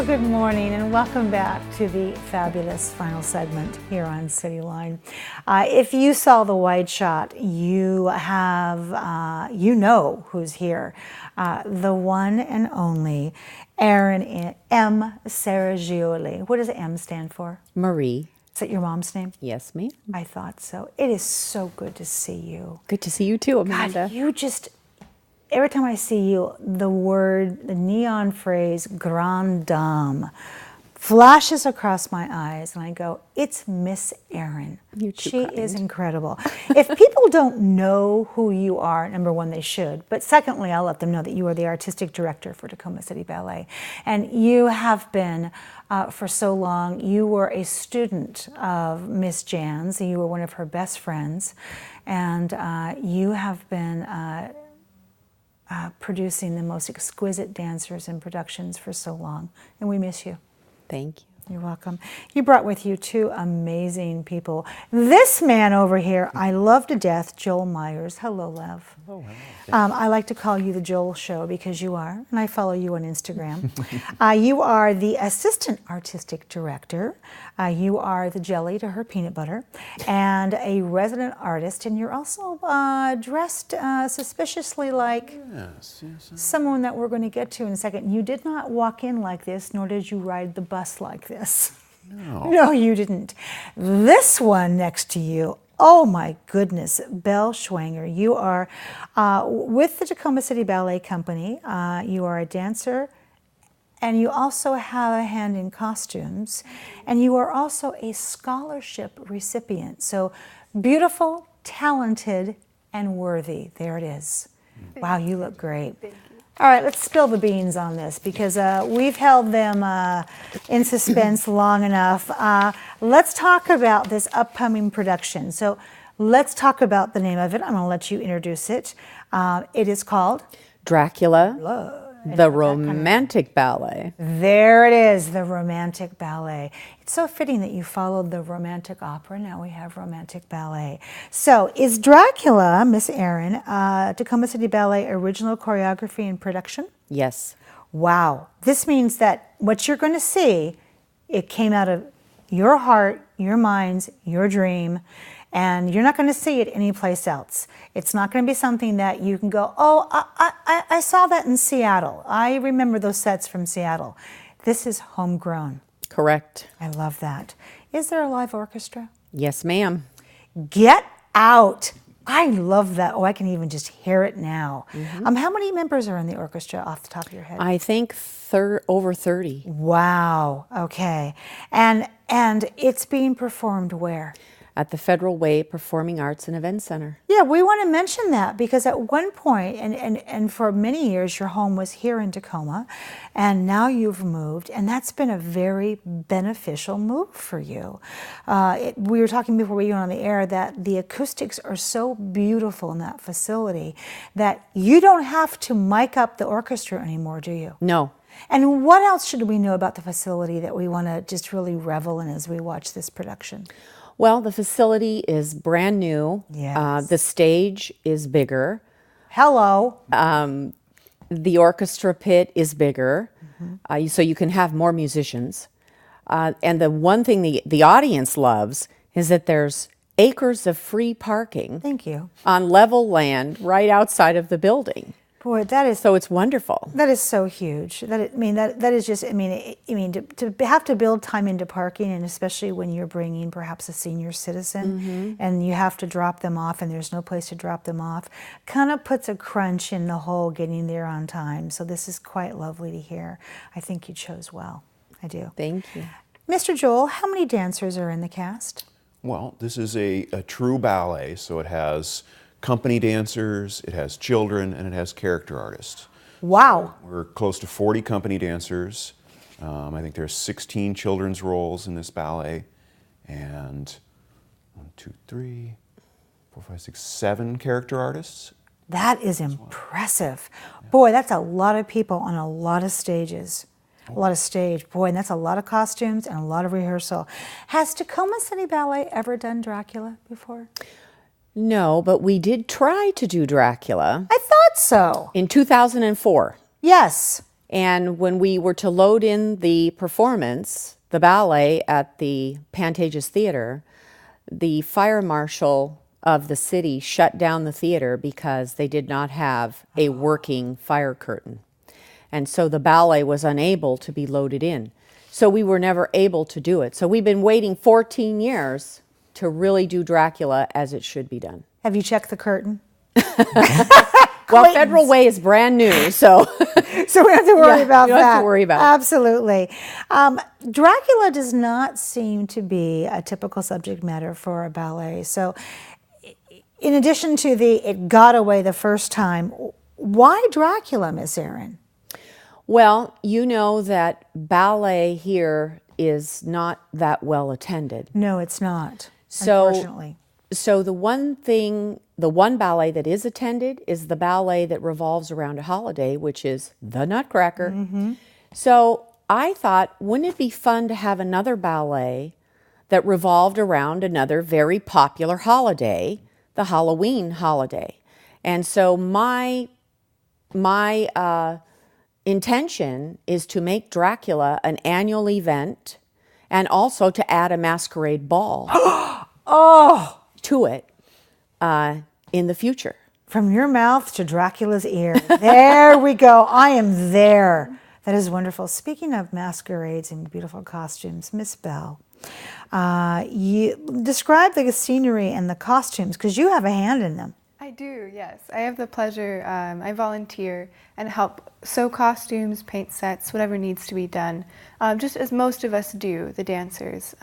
Well, good morning and welcome back to the fabulous final segment here on CityLine. If you saw the wide shot, you know who's here. The one and only Erin M. Serragioli. What does M stand for? Marie. Is that your mom's name? Yes, ma'am. I thought so. It is so good to see you. Good to see you too, Amanda. God, you just... Every time I see you, the neon phrase, grande dame, flashes across my eyes, and I go, it's Miss Erin. She is incredible. If people don't know who you are, number one, they should. But secondly, I'll let them know that you are the artistic director for Tacoma City Ballet. And you have been, for so long, you were a student of Miss Jan's. You were one of her best friends. And you have been... producing the most exquisite dancers and productions for so long, and we miss you. Thank you. You're welcome. You brought with you two amazing people. This man over here, I love to death, Joel Myers. Hello, Lev. Oh, hello. I like to call you the Joel Show because you are, and I follow you on Instagram. You are the assistant artistic director. You are the jelly to her peanut butter, and a resident artist, and you're also dressed suspiciously like someone that we're going to get to in a second. You did not walk in like this, nor did you ride the bus like this. No, you didn't. This one next to you, oh my goodness, Belle Schwanger. You are with the Tacoma City Ballet Company. You are a dancer, and you also have a hand in costumes, and you are also a scholarship recipient. So beautiful, talented, and worthy. There it is. Wow, you look great. All right, let's spill the beans on this because we've held them in suspense long enough. Let's talk about this upcoming production. So let's talk about the name of it. I'm going to let you introduce it. It is called Dracula, the Romantic Ballet. There it is, the Romantic Ballet. It's so fitting that you followed the Romantic Opera. Now we have Romantic Ballet. So is Dracula, Miss Erin, Tacoma City Ballet original choreography and production? Yes. Wow. This means that what you're going to see, it came out of your heart, your minds, your dream, and you're not going to see it anyplace else. It's not going to be something that you can go, oh, I saw that in Seattle. I remember those sets from Seattle. This is homegrown. Correct. I love that. Is there a live orchestra? Yes, ma'am. Get out. I love that. Oh, I can even just hear it now. How many members are in the orchestra off the top of your head? I think over 30. Wow. Okay. And it's being performed where? At the Federal Way Performing Arts and Event Center. Yeah, we want to mention that because at one point, and for many years, your home was here in Tacoma, and now you've moved, and that's been a very beneficial move for you. We were talking before we went on the air that the acoustics are so beautiful in that facility that you don't have to mic up the orchestra anymore, do you? No. And what else should we know about the facility that we want to just really revel in as we watch this production? Well, the facility is brand new. Yes. The stage is bigger. Hello. The orchestra pit is bigger, so you can have more musicians. And the one thing the audience loves is that there's acres of free parking. Thank you. On level land right outside of the building. Boy, that is So it's wonderful. that is so huge. That is just. To have to build time into parking, and especially when you're bringing perhaps a senior citizen, and you have to drop them off, and there's no place to drop them off, kind of puts a crunch in the whole getting there on time. So this is quite lovely to hear. I think you chose well. I do. Thank you. Mr. Joel, how many dancers are in the cast? Well, this is a true ballet, so it has company dancers, it has children, and it has character artists. Wow. We're close to 40 company dancers. I think there's 16 children's roles in this ballet, and 7 character artists. That is impressive. Boy, that's a lot of people on a lot of stages. A lot of stage. Boy, and that's a lot of costumes and a lot of rehearsal. Has Tacoma City Ballet ever done Dracula before? No, but we did try to do Dracula I thought so. in 2004. Yes. And when we were to load in the performance, the ballet at the Pantages Theater, the fire marshal of the city shut down the theater because they did not have a working fire curtain. And so the ballet was unable to be loaded in. So we were never able to do it. So we've been waiting 14 years to really do Dracula as it should be done. Have you checked the curtain? Well, Federal Way is brand new, so So we don't have to worry about you that. don't have to worry about it. Absolutely. Dracula does not seem to be a typical subject matter for a ballet. So in addition to it got away the first time, why Dracula, Miss Erin? Well, you know that ballet here is not that well attended. No, it's not, So unfortunately. the one ballet that is attended is the ballet that revolves around a holiday, which is the Nutcracker. So I thought, wouldn't it be fun to have another ballet that revolved around another very popular holiday, the Halloween holiday? And so my intention is to make Dracula an annual event and also to add a masquerade ball to it in the future. From your mouth to Dracula's ear. There we go. I am there. That is wonderful. Speaking of masquerades and beautiful costumes, Miss Bell, you describe the scenery and the costumes because you have a hand in them. I do, yes. I have the pleasure, I volunteer and help sew costumes, paint sets, whatever needs to be done, just as most of us do, the dancers.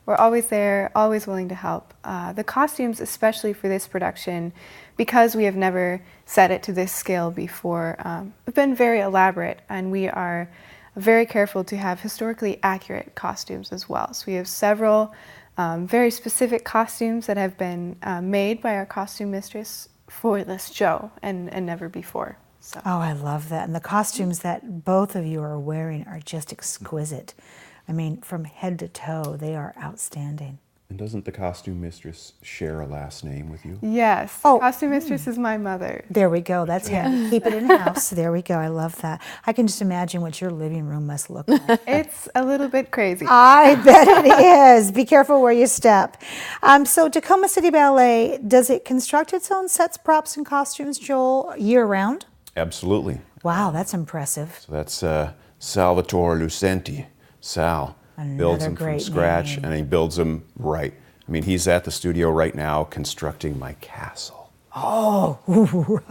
We're always there, always willing to help. The costumes, especially for this production, because we have never set it to this scale before, have been very elaborate, and we are very careful to have historically accurate costumes as well. So we have several very specific costumes that have been made by our costume mistress for this show and never before. So. Oh, I love that. And the costumes that both of you are wearing are just exquisite. I mean, from head to toe, they are outstanding. And doesn't the costume mistress share a last name with you? Yes, Oh. costume mistress is my mother. There we go. That's handy. Keep it in-house. There we go. I love that. I can just imagine what your living room must look like. It's a little bit crazy. I bet it is. Be careful where you step. So Tacoma City Ballet, does it construct its own sets, props, and costumes, Joel, year-round? Absolutely. Wow, that's impressive. So that's Salvatore Lucenti. Sal builds them from great scratch, name. and he builds them right. I mean, he's at the studio right now constructing my castle. Oh, Oh,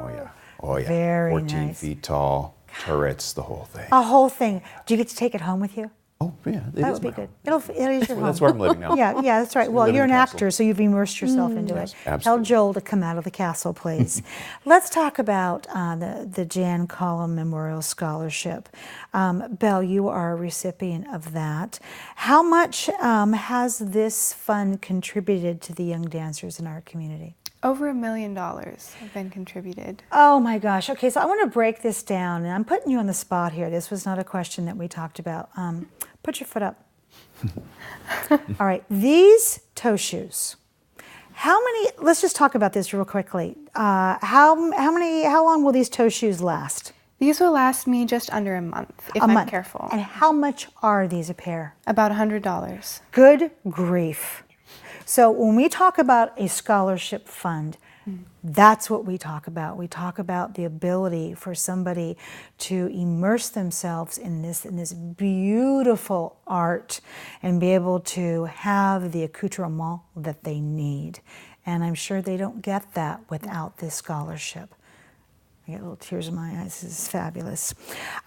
yeah. Oh, yeah. Very 14 nice. feet tall, turrets, the whole thing. a whole thing. Do you get to take it home with you? Oh, yeah. That would be good. It is your home. That's where I'm living now. Yeah, that's right. So we Well, live in you're a an castle. actor, so you've immersed yourself into Yes, it. absolutely. Tell Joel to come out of the castle, please. Let's talk about the Jan Collum Memorial Scholarship. Belle, you are a recipient of that. How much has this fund contributed to the young dancers in our community? Over $1 million have been contributed. Oh my gosh. Okay, so I want to break this down, and I'm putting you on the spot here. This was not a question that we talked about. Put your foot up. All right, these toe shoes. How many? Let's just talk about this real quickly. How long will these toe shoes last? These will last me just under a month if I'm careful. And how much are these a pair? About $100. Good grief. So when we talk about a scholarship fund, that's what we talk about. We talk about the ability for somebody to immerse themselves in this beautiful art and be able to have the accoutrement that they need. And I'm sure they don't get that without this scholarship. I get little tears in my eyes. This is fabulous.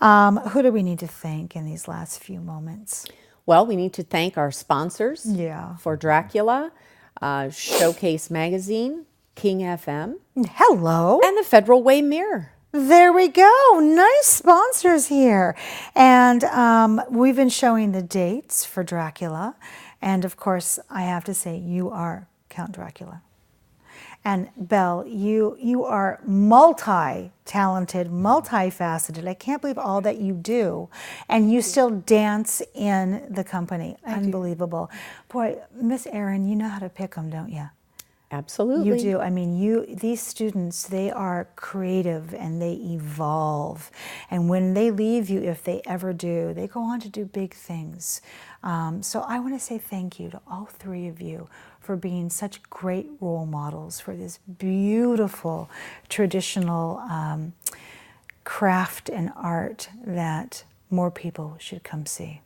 Who do we need to thank in these last few moments? Well, we need to thank our sponsors Yeah. for Dracula, Showcase Magazine, King FM, Hello. and the Federal Way Mirror. There we go. Nice sponsors here. And we've been showing the dates for Dracula. And of course, I have to say, you are Count Dracula. And Belle, you are multi-talented, multifaceted. I can't believe all that you do. And you still dance in the company. Unbelievable. Boy, Miss Erin, you know how to pick them, don't you? Absolutely. You do. I mean, these students, they are creative and they evolve. And when they leave you, if they ever do, they go on to do big things. So I want to say thank you to all three of you for being such great role models for this beautiful traditional craft and art that more people should come see.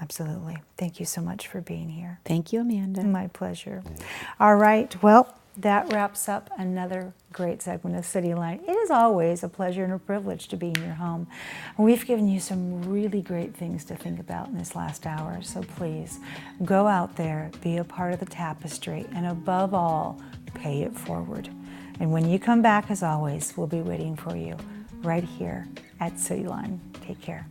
Absolutely. Thank you so much for being here. Thank you, Amanda. My pleasure. All right. Well, that wraps up another great segment of CityLine. It is always a pleasure and a privilege to be in your home. We've given you some really great things to think about in this last hour. So please go out there, be a part of the tapestry, and above all, pay it forward. And when you come back, as always, we'll be waiting for you right here at CityLine. Take care.